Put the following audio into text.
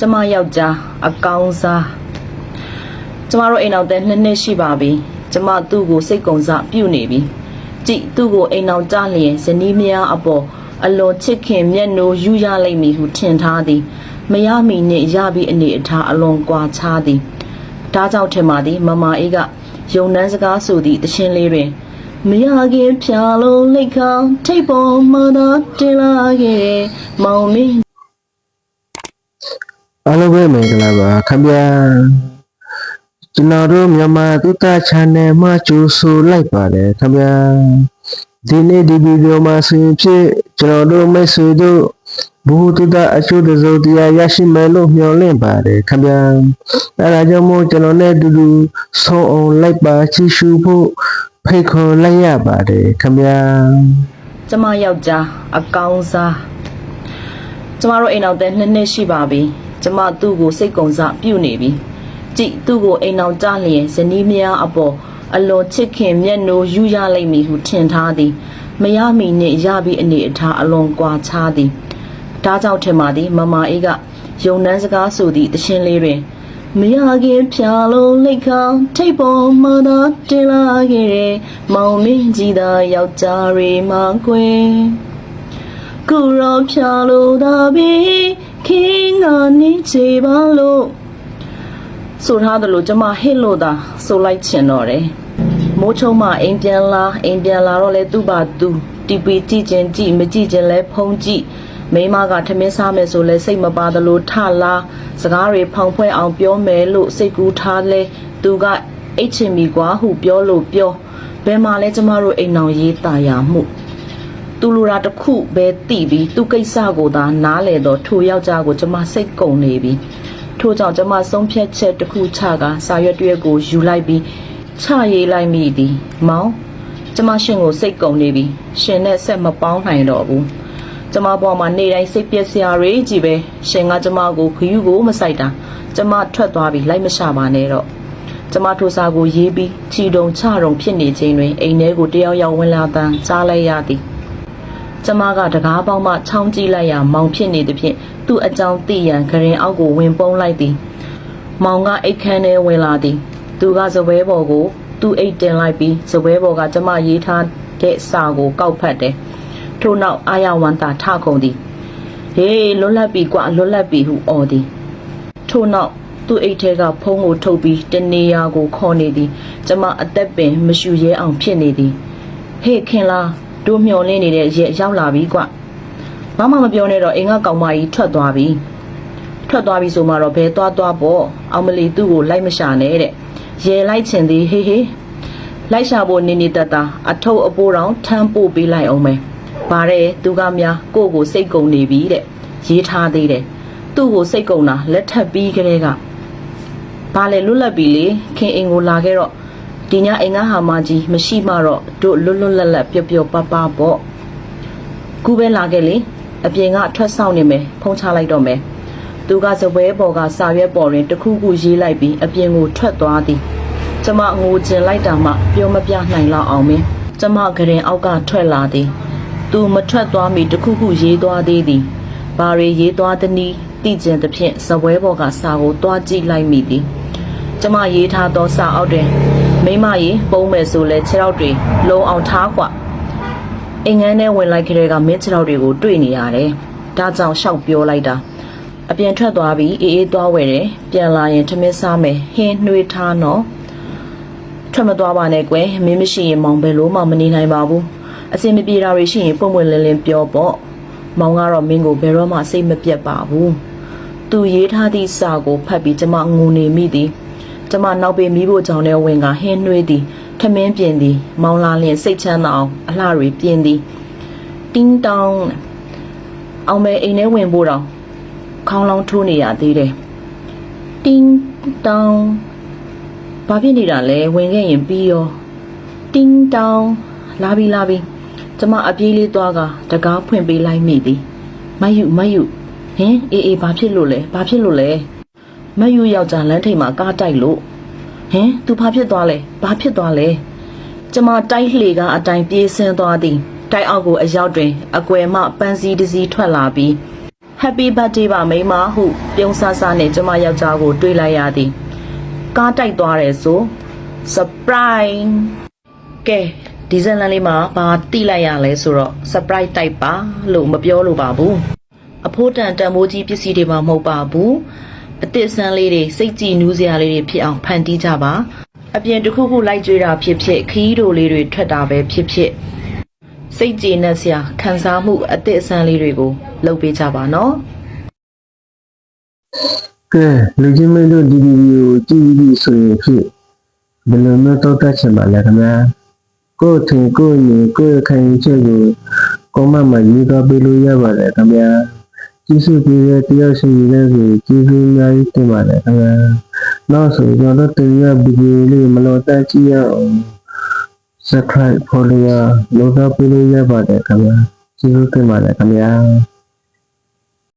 ကျမယောက်ျားအကောင်းစားကျမတို့အိမ်အောင်တဲ့နှစ်ရှိပါပြီကျမသူ့ကိုစိတ်ကုံစားပြုတ်နေပြီကြည်သူ့ကိုအိမ်အောင်ကြလျင်ဇနီးမယားအပေါ်အလွန်ချစ်ခင်မျက်နှိုးယူရလိမ့်မည်ဟုထင်ထားသည်မရမီနှင့်ရပြီးအနေအထားအလွန်ကွာခြားသည်ဒါကြောင့်ထင်ပါသည်မမအေးကယုံနှန်းစကားဆိုသည့်တခြင်းလေးတွင်မရခင်ဖြာလုံးလိတ်ခါထိပ်ပေါ်မှာတင်လာခဲ့မောင်မင်းအားလုံးပဲမင်္ဂလာပါခင်ဗျာကျွန်တော်တို့မြန်မာသုတ channel မှာကြိုဆိုလိုက်ပါတယ်ခင်ဗျာဒီနေ့ဒီဗီဒီယိုမှာဆိုရင်ဖြစ်ကျွန်တော်တို့မိတ်ဆွေတို့ဘူသုတအချို့တစုံတရာရရှိမယ်လို့မျှော်လင့်ပါတယ်ခင်ဗျာအဲဒါကြောင့်မို့ကျွန်တော်နဲ့အတူတူဆုံးအောင်လိုက်ပါကြည့်ရှုဖို့ဖိတ်ခေါ်လိုက်ရပါတယ်ခင်ဗျာကျမယောက်ျားအကောင်းစားကျမတို့အိမ်အောင်တဲ့နှစ်ရှိပါပြီကျမသူ့ကိုစိတ်ကုံစားပြုတ်နေပြီကြည်သူ့ကိုအိမ်အောင်ကြလျင်ဇနီးမယားအပေါ်အလွန်ချစ်ခင်မျက်နှိုးယူရလိမ့်မည်ဟုထင်ထားသည်မရမီနှင့်ရပြီးအနေအထားအလွန်ကွာခြားသည်ဒါကြောင့်ထင်ပါသည်မမအေးကယုံနှန်းစကားဆိုသည့်တခြင်းလေးတွင်မရခင်ဖြာလုံးလိတ်ခါထိပ်ပေါ်မှာတင်လာခဲ့မောင်မင်းကြီးသာယောက်ျားရီမကွယ်ကူရောဖြာလို့သာပြီးခင်ကနေချေပါလို့ဆိုထားတယ်လို့ကျမဟစ်လို့သာဆိုလိုက်ချင်တော့တယ်မိုးချုံမအိမ်ပြန်လာတော့လဲသူ့ဘာသူတီပီကြည့်ချင်းကြည့်မကြည့်ချင်းလဲဖုံးကြည့်မိမကထမင်းစားမယ်ဆိုလဲစိတ်မပါသလိုထလာစကားတွေဖောင်ဖွဲ့အောင်ပြောမယ်လို့စိတ်ကူးထားလဲသူကအိတ်ချင်ပြီကွာဟုပြောလို့ပြောဘယ်မှာလဲကျမတို့အိမ်အောင်ရေးတာယာမှုသူလူရာတစ်ခုပဲတိပြီးသူကိစ္စကိုသာနားလေတော့ထိုယောက်ျားကိုကျမစိတ်ကုန်နေပြီထို့ကြောင့်ကျမဆုံးဖြတ်ချက်တစ်ခုချကစာရွက်တရွက်ကိုယူလိုက်ပြီးချရေးလိုက်မိသည်မောင်ကျမရှင်ကိုစိတ်ကုန်နေပြီရှင်နဲ့ဆက်မပေါင်းနိုင်တော့ဘူးကျမပေါ်မှာနေတိုင်းစိတ်ပြက်စရာတွေကြီးပဲရှင်ကကျမကိုခယူးကိုမဆိုင်တာကျမထွက်သွားပြီးလိုက်မရှာပါနဲ့တော့ကျမထိုစာကိုရေးပြီးချီတုံချတုံဖြစ်နေခြင်းတွင်အိမ်ထဲကိုတယောက်ယောက်ဝင်လာတန်းကြားလိုက်ရသည်ကျမကတကားပေါင်းမှချောင်းကြည့်လိုက်ရမောင်ဖြစ်နေသည်ဖြင့်သူ့အကြောင်းသိရန်ဂရင်အောက်ကိုဝင်ပုန်းလိုက်သည်မောင်ကအိတ်ခမ်းထဲဝင်လာသည်သူကစပွဲပေါ်ကိုသူ့အိတ်တင်လိုက်ပြီးစပွဲပေါ်ကကျမရေးထားတဲ့စာကိုကောက်ဖတ်တယ်ထို့နောက်အာရဝန္တာထခုံသည်ဟေးလွတ်လပ်ပြီကွာလွတ်လပ်ပြီဟုအော်သည်ထို့နောက်သူ့အိတ်ထဲကဖုံးကိုထုတ်ပြီးတနေရာကိုခေါ်နေသည်ကျမအသက်ပင်မရှူရဲအောင်ဖြစ်နေသည်ဟေးခင်လားတို့မျောလင်းနေတဲ့ရက်ရောက်လာပြီကွဘာမှမပြောနဲ့တော့အိမ်ကကောင်မကြီးထွက်သွားပြီဆိုမှတော့ဘဲသွားပေါ့အောင်မလီသူ့ကိုလိုက်မရှာနဲ့တဲ့ရဲလိုက်ချင်သည်ဟေးလိုက်ရှာဖို့နေတတ်အထုပ်အပိုးတောင်ထမ်းပို့ပေးလိုက်အောင်မယ်ဗါတဲ့သူကများကိုကိုစိတ်ကုန်နေပြီတဲ့ရေးထားသေးတယ်သူ့ကိုစိတ်ကုန်တာလက်ထပ်ပြီးကလေးကဘာလဲလွတ်လပ်ပြီလေခင်အိမ်ကိုလာခဲ့တော့ဒီညအိမ်ကဟာမကြီးမရှိမှတော့တို့လွတ်လပ်ပျော်ပပပေါ့ကူပဲလာခဲ့လေအပြင်ကထွက်ဆောင်နေမယ်ဖုံးချလိုက်တော့မယ်သူကစပွဲပေါ်ကစာရွက်ပေါ်တွင်တခုခုရေးလိုက်ပြီးအပြင်ကိုထွက်သွားသည်ကျမငိုကျင်လိုက်တာမှပြောမပြနိုင်လောက်အောင်မင်းကျမဂရင်အောက်ကထွက်လာသည်သူမထွက်သွားမီတခုခုရေးသွားသေးသည်ဘာတွေရေးသွားသနည်းသိကျင်သဖြင့်စပွဲပေါ်ကစာကိုတွားကြည့်လိုက်မိသည်ကျမရေးထားသောစာအောက်တွင်မိမရေပုံးမယ်ဆိုလဲခြေထောက်တွေလုံအောင်ထားกว่าအိမ်ငန်းထဲဝင်လိုက်ကြတဲ့ကမင်းခြေထောက်တွေကိုတွေ့နေရတယ်ဒါကြောင့်ရှောက်ပြောလိုက်တာအပြင်ထွက်သွားပြီးအေးအေးသွားဝယ်တယ်ပြန်လာရင်ထမင်းစားမယ်ဟင်းနှွေးထားနော်ထွက်မသွားပါနဲ့ကွယ်မင်းမရှိရင်မောင်ဘယ်လိုမှမနေနိုင်ပါဘူးအစင်မပြေတာတွေရှိရင်ပုံပွင့်လင်းလင်းပြောပေါ့မောင်ကတော့မင်းကိုဘယ်တော့မှစိတ်မပြတ်ပါဘူးသူရေးထားသည့်စာကိုဖတ်ပြီးကျမငုံနေမိသည်ကျမနောက်ပေမီးဖို့ကြောင့်လည်းဝင်ကဟင်းနှွေးသည်ထမင်းပြင်သည်မောင်လာလျင်စိတ်ချမ်းသာအောင်အလှတွေပြင်သည်တင်းတောင်းအောင်မဲအိမ်ထဲဝင်ဖို့တော့ခေါင်းလောင်းထိုးနေရသေးတယ်တင်းတောင်းဘာဖြစ်နေတာလဲဝင်ခဲ့ရင်ပြီးရောတင်းတောင်းလာပြီကျမအပြေးလေးသွားကတကားဖွင့်ပေးလိုက်မိသည်မယူဟင်အေးဘာဖြစ်လို့လဲမယူယောက်ျားလမ်းထိပ်မှာကားတိုက်လို့ဟင်သူဘာဖြစ်သွားလဲကျမတိုက်လှေကအတိုင်းပြေးဆင်းသွားသည်တိုက်အောက်ကိုအရောက်တွင်အကွယ်မှပန်းစည်းတစ်စီးထွက်လာပြီးဟ Happy birthday ပါမိမဟုပြုံးဆဆနဲ့ကျမယောက်ျားကိုတွေးလိုက်ရသည်ကားတိုက်သွားတယ်ဆို surprise ကဲဒီဇလန်လေးမှာဘာတိလိုက်ရလဲဆိုတော့ surprise တိုက်ပါလို့မပြောလို့ပါဘူးအဖိုးတန်တန်မိုးကြီးပစ္စည်းတွေမှာမဟုတ်ပါဘူးအသစ်ဆန်းလေးတွေစိတ်ကြည်နူးစရာလေးတွေဖြစ်အောင်ဖန်တီးကြပါအပြင်တစ်ခုခုလိုက်ကြွေးတာဖြစ်ဖြစ်ခီးတို့လေးတွေထွက်တာပဲဖြစ်ဖြစ်စိတ်ကြည်နက်စရာခံစားမှုအသစ်အဆန်းလေးတွေကိုလုပ်ပေးကြပါနော်ကဲလူချင်းမင်းတို့ဒီဗီဒီယိုကြည့်ပြီးဆိုရင်ဖြစ်ဘယ်လိုမျိုးတော့တတ်ချင်ပါလဲခင်ဗျာကိုယ်ထင်ကိုယ်ညီကိုယ်ခံယူချက်ကိုကောမမှာရေးသားပေးလို့ရပါတယ်ခင်ဗျာကျေးဇူးပေးတဲ့တယောက်စီရဲ့ကိုကျေးဇူးအများကြီးတင်ပါတယ်ခင်ဗျာနောက်ဆိုကျွန်တော်တို့တင်ရဗီဒီယိုလေးမလို့တက်ကြည့်ရအောင် subscribe follow လုပ်တော့ပေးလို့ရပါတယ်ခင်ဗျာကျေးဇူးတင်ပါတယ်ခင်ဗျာ